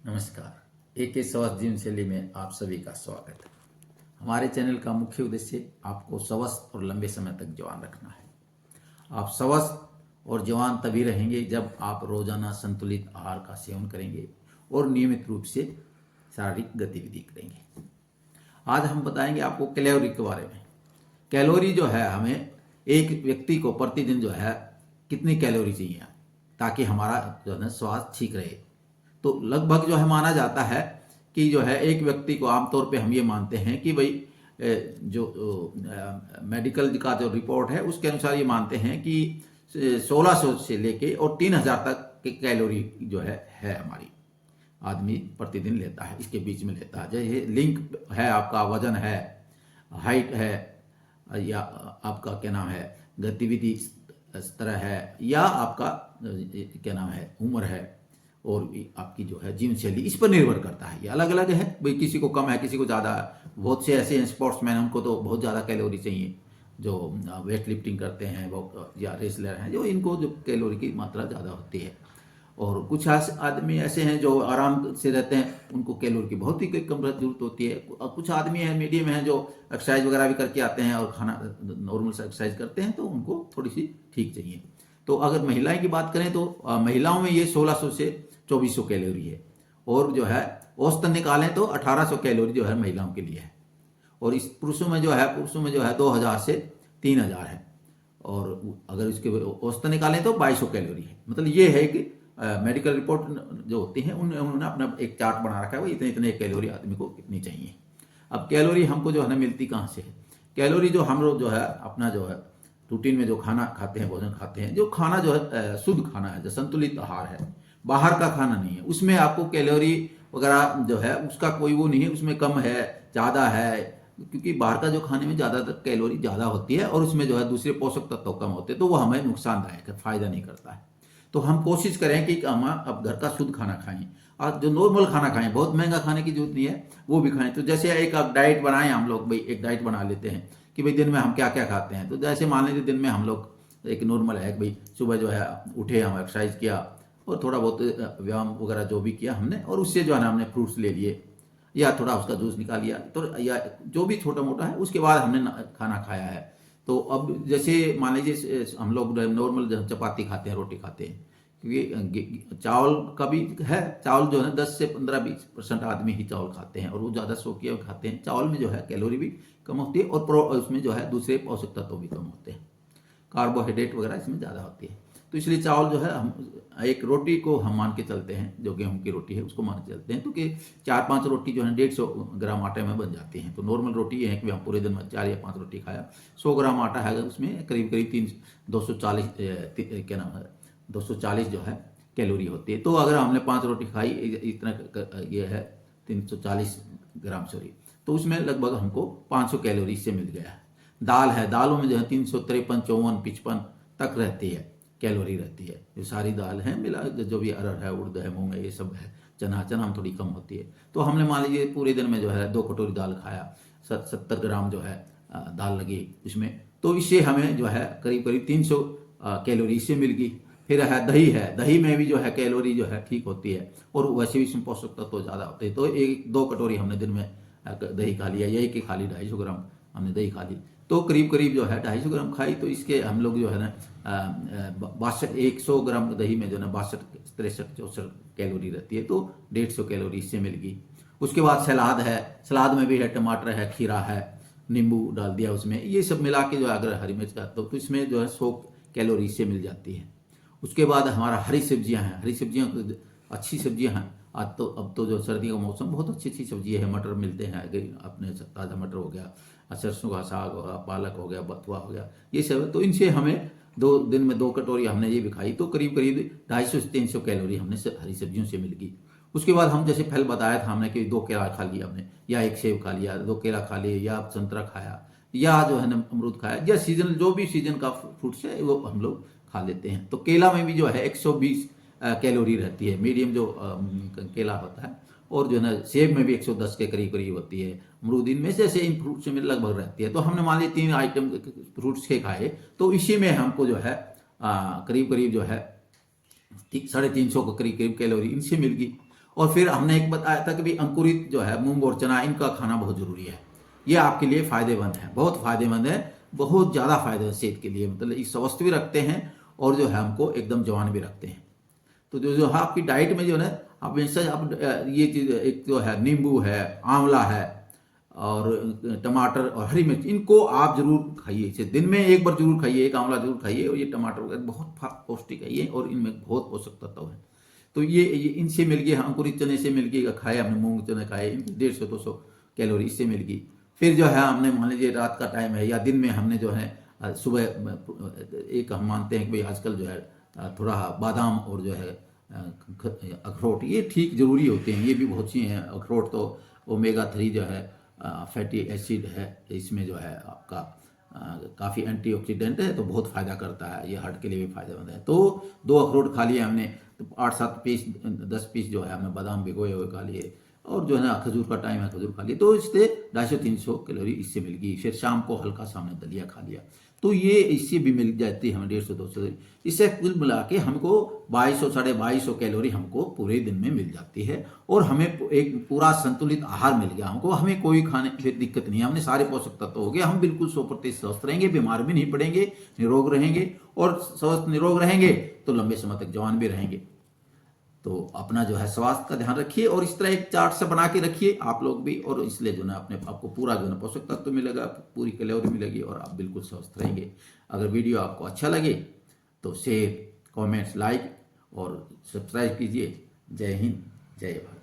नमस्कार। AK स्वस्थ जीवन शैली में आप सभी का स्वागत है। हमारे चैनल का मुख्य उद्देश्य आपको स्वस्थ और लंबे समय तक जवान रखना है। आप स्वस्थ और जवान तभी रहेंगे जब आप रोजाना संतुलित आहार का सेवन करेंगे और नियमित रूप से शारीरिक गतिविधि करेंगे। आज हम बताएंगे आपको कैलोरी के बारे में। कैलोरी जो है, हमें एक व्यक्ति को प्रतिदिन जो है कितनी कैलोरी चाहिए ताकि हमारा जो है स्वास्थ्य ठीक रहे। तो लगभग जो है माना जाता है कि जो है एक व्यक्ति को आमतौर पे हम ये मानते हैं कि भाई जो मेडिकल का जो रिपोर्ट है उसके अनुसार ये मानते हैं कि 1600 से लेके और 3000 तक की कैलोरी जो है हमारी आदमी प्रतिदिन लेता है, इसके बीच में लेता है। जैसे लिंक है, आपका वजन है, हाइट है, या आपका क्या नाम है गतिविधि स्तर है, या आपका क्या नाम है उम्र है, और भी आपकी जो है जीवन शैली, इस पर निर्भर करता है। ये अलग अलग है भाई, किसी को कम है, किसी को ज़्यादा है। बहुत से ऐसे हैं स्पोर्ट्समैन, उनको तो बहुत ज़्यादा कैलोरी चाहिए, जो वेट लिफ्टिंग करते हैं वो, या रेसलर हैं, जो इनको जो कैलोरी की मात्रा ज़्यादा होती है। और कुछ आदमी ऐसे हैं जो आराम से रहते हैं, उनको कैलोरी की बहुत ही कम जरूरत होती है। और कुछ आदमी हैं मीडियम हैं जो एक्सरसाइज वगैरह भी करके आते हैं और खाना नॉर्मल से एक्सरसाइज करते हैं, तो उनको थोड़ी सी ठीक चाहिए। तो अगर महिलाएं की बात करें तो महिलाओं में ये 1600 से 2400 कैलोरी है, और जो है औसतन निकालें तो 1800 कैलोरी जो है महिलाओं के लिए है। और इस पुरुषों में जो है 2000 से 3000 है, और अगर इसके औसतन निकालें तो 2200 कैलोरी है। मतलब ये है कि मेडिकल रिपोर्ट जो होती है उन्होंने अपना एक चार्ट बना रखा है, वो इतने इतने कैलोरी आदमी को कितनी चाहिए। अब कैलोरी हमको जो है ना मिलती कहाँ से है? कैलोरी जो हम लोग जो है अपना जो है रूटीन में जो खाना खाते हैं, भोजन खाते हैं, जो खाना जो है शुद्ध खाना है, जो संतुलित आहार है, बाहर का खाना नहीं है, उसमें आपको कैलोरी वगैरह जो है उसका कोई वो नहीं है, उसमें कम है ज़्यादा है, क्योंकि बाहर का जो खाने में ज़्यादातर कैलोरी ज़्यादा होती है और उसमें जो है दूसरे पोषक तत्व कम होते हैं, तो वो हमें नुकसानदायक है, फायदा नहीं करता है। तो हम कोशिश करें कि हम अब घर का शुद्ध खाना खाएं, और जो नॉर्मल खाना खाएं, बहुत महंगा खाने की जरूरत नहीं है, वो भी खाएं। तो जैसे एक आप डाइट बनाएं, हम लोग भाई एक डाइट बना लेते हैं कि भाई दिन में हम क्या क्या खाते हैं। तो जैसे मान लीजिए दिन में हम लोग एक नॉर्मल है कि भाई सुबह जो है उठे, हम एक्सरसाइज किया और थोड़ा बहुत व्यायाम वगैरह जो भी किया हमने, और उससे जो है ना हमने फ्रूट्स ले लिए या थोड़ा उसका जूस निकाल लिया, तो या जो भी छोटा मोटा है, उसके बाद हमने खाना खाया है। तो अब जैसे मान लीजिए हम लोग नॉर्मल चपाती खाते हैं, रोटी खाते हैं, क्योंकि चावल का भी है, चावल जो है 10 से 15-20% आदमी ही चावल खाते हैं, और वो ज़्यादा शौकिया खाते हैं। चावल में जो है कैलोरी भी कम होती है, और उसमें जो है दूसरे पोषक तत्व भी कम होते हैं, कार्बोहाइड्रेट वगैरह इसमें ज़्यादा होती है। तो इसलिए चावल जो है, हम एक रोटी को हम मान के चलते हैं, जो गेहूं की रोटी है उसको मान के चलते हैं, तो कि 4-5 रोटी जो है 150 ग्राम आटे में बन जाती हैं। तो नॉर्मल रोटी ये है कि हम पूरे दिन में 4 या 5 रोटी खाया, 100 ग्राम आटा है, उसमें करीब करीब 240 क्या नाम है 240 जो है कैलोरी होती है। तो अगर हमने 5 रोटी खाई, इतना ये है 340 ग्राम, सॉरी, तो उसमें लगभग हमको 500 कैलोरी से मिल गया है। दाल है, दालों में जो है 353, 54, 55 तक रहती है, कैलोरी रहती है। ये सारी दाल है मिला, जो भी अरहर है, उड़द है, मूंग है, ये सब है, चना में थोड़ी कम होती है। तो हमने मान लीजिए पूरे दिन में जो है 2 कटोरी दाल खाया, 70 ग्राम जो है दाल लगी उसमें, तो इससे हमें जो है करीब करीब 300 कैलोरी इससे मिल गई। फिर है दही में भी जो है कैलोरी जो है ठीक होती है, और वैसे भी इसमें पोषक तत्व ज़्यादा होते हैं। तो 1-2 कटोरी हमने दिन में दही खा लिया, यही कि खाली 250 ग्राम हमने दही खा ली, तो करीब करीब जो है 250 ग्राम खाई। तो इसके हम लोग जो है ना 100 ग्राम दही में जो है ना 62-63-64 कैलोरी रहती है, तो 150 कैलोरी इससे मिल गई। उसके बाद सलाद है, सलाद में भी है टमाटर है, खीरा है, नींबू डाल दिया उसमें, ये सब मिला के जो अगर हरी मिर्च का, तो इसमें जो है 100 कैलोरी इससे मिल जाती है। उसके बाद हमारा हरी सब्जियां हैं, हरी सब्जियां अच्छी सब्जियां हैं। आज तो अब तो जो सर्दियों का मौसम, बहुत अच्छी अच्छी सब्जी है, मटर मिलते हैं, अपने ताज़ा मटर हो गया, सरसों का साग हो गया, पालक हो गया, बथुआ हो गया, ये सब। तो इनसे हमें दिन में 2 कटोरी हमने ये भी खाई, तो करीब करीब 250 से 300 कैलोरी हमने हरी सब्जियों से मिल गई। उसके बाद हम जैसे फल बताया था हमने कि 2 केला खा लिया हमने, या 1 सेब खा लिया, 2 केला खा लिए, या संतरा खाया, या जो है ना अमरूद खाया, या सीजन जो भी सीजन का फ्रूट्स है वो हम लोग खा लेते हैं। तो केला में भी जो है 120 कैलोरी रहती है, मीडियम जो केला होता है, और जो है ना सेब में भी 110 के करीब करीब होती है, अमरूद, इनमें से ऐसे इन फ्रूट्स में लगभग रहती है। तो हमने मान लिया 3 आइटम फ्रूट्स के खाए, तो इसी में हमको जो है करीब करीब जो है 350 को करीब करीब कैलोरी इनसे मिल गई। और फिर हमने एक बताया था कि भाई अंकुरित जो है मूंग और चना, इनका खाना बहुत जरूरी है। ये आपके लिए फायदेमंद है, बहुत फायदेमंद है, बहुत ज़्यादा फायदेमंद सेहत के लिए, मतलब ये स्वस्थ भी रखते हैं और जो है हमको एकदम जवान भी रखते हैं। तो जो जो है आपकी डाइट में जो है आप हमेशा आप ये चीज़, एक जो है नींबू है, आंवला है और टमाटर और हरी मिर्च, इनको आप जरूर खाइए। इसे दिन में एक बार जरूर खाइए, एक आंवला जरूर खाइए। और ये टमाटर वगैरह बहुत पौष्टिक है ये, और इनमें बहुत पोषक तत्व है। तो ये इनसे मिल गई, अंकुरित चने से मिल गई, खाए हमने मूंग चने खाए, इनकी 150-200 कैलोरी इससे मिल गई। फिर जो है हमने मान लीजिए रात का टाइम है या दिन में हमने जो है सुबह एक हम मानते हैं कि भाई आजकल जो है थोड़ा बादाम और जो है अखरोट, ये ठीक जरूरी होते हैं, ये भी बहुत सी हैं। अखरोट तो ओमेगा 3 जो है फैटी एसिड है, इसमें जो है आपका काफ़ी एंटीऑक्सीडेंट है, तो बहुत फ़ायदा करता है, ये हार्ट के लिए भी फायदेमंद है। तो 2 अखरोट खा लिए हमने, तो 8-7 पीस 10 पीस जो है हमने बादाम भिगोए हुए खा लिए, और जो है ना खजूर का टाइम है, खजूर खा लिए, तो इससे 250-300 कैलोरी इससे मिल गई। फिर शाम को हल्का सा हमने दलिया खा लिया, तो ये इससे भी मिल जाती है हमें 150-200। इससे कुल मिला के हमको 2200-2250 कैलोरी हमको पूरे दिन में मिल जाती है, और हमें एक पूरा संतुलित आहार मिल गया हमको। हमें कोई खाने फिर दिक्कत नहीं है, हमने सारे पोषक तत्व हो गए, हम बिल्कुल 100% स्वस्थ रहेंगे, बीमार भी नहीं पड़ेंगे, निरोग रहेंगे। और स्वस्थ निरोग रहेंगे तो लंबे समय तक जवान भी रहेंगे। तो अपना जो है स्वास्थ्य का ध्यान रखिए, और इस तरह एक चार्ट से बना के रखिए आप लोग भी, और इसलिए जो है अपने आपको पूरा जो है पोषक तत्व मिलेगा, पूरी कैलोरी मिलेगी, और आप बिल्कुल स्वस्थ रहेंगे। अगर वीडियो आपको अच्छा लगे तो शेयर, कमेंट्स, लाइक और सब्सक्राइब कीजिए। जय हिंद, जय भारत।